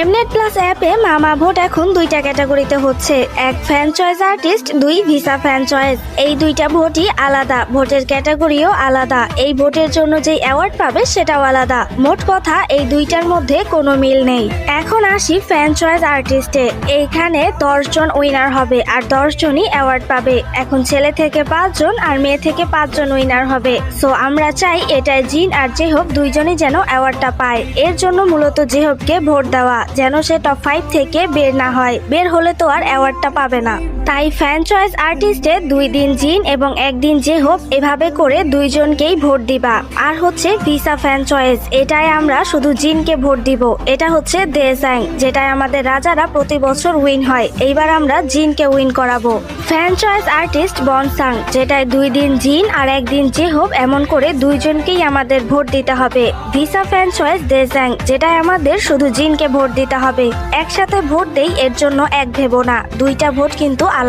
এমনেট plus অ্যাপে মামা vote এখন দুইটা ক্যাটাগরিতে হচ্ছে, এক ফ্যান চয়েস আর্টিস্ট, দুই ভিসা ফ্যান চয়েস। এই দুইটা ভোটই আলাদা, ভোটের ক্যাটাগরিও আলাদা, এই ভোটের জন্য যে অ্যাওয়ার্ড পাবে সেটাও আলাদা। মোট কথা এই দুইটার মধ্যে কোনো মিল নেই। এখন আসি ফ্যান চয়েস আর্টিস্টে। এইখানে 10 জন উইনার হবে আর 10 জনই অ্যাওয়ার্ড পাবে। এখন ছেলে থেকে 5 জন আর মেয়ে থেকে 5 জন উইনার হবে। সো আমরা চাই এটাই জিন আর জেহব দুইজনই যেন অ্যাওয়ার্ডটা পায়। এর জন্য মূলত জেহবকে ভোট দেওয়া, যেন সে টপ 5 থেকে বের না হয়। বের হলে তো আর অ্যাওয়ার্ডটা পাবে না। তাই ফ্যান চয়েস আর্টিস্টে 2 দিন জিন এবং 1 দিন জেহব, এভাবে করে দুইজনকেই ভোট দিবা। আর হচ্ছে ভিসা ফ্যান চয়েস, এটাই আমরা শুধু জিনকে ভোট দিব। এটা হচ্ছে দেসাং, যেটাই আমাদের রাজারা প্রতি বছর উইন হয়। এইবার আমরা জিনকে উইন করাবো। ফ্যান চয়েস আর্টিস্ট বনসাং, যেটাই 2 দিন জিন আর 1 দিন জেহব, এমন করে দুইজনকেই আমাদের ভোট দিতে হবে। ভিসা ফ্যান চয়েস দেসাং, যেটাই আমাদের শুধু জিনকে ভোট দিতে হবে। একসাথে ভোট দেই, এর জন্য এক ভেবো না, দুইটা ভোট কিন্তু আলাদা।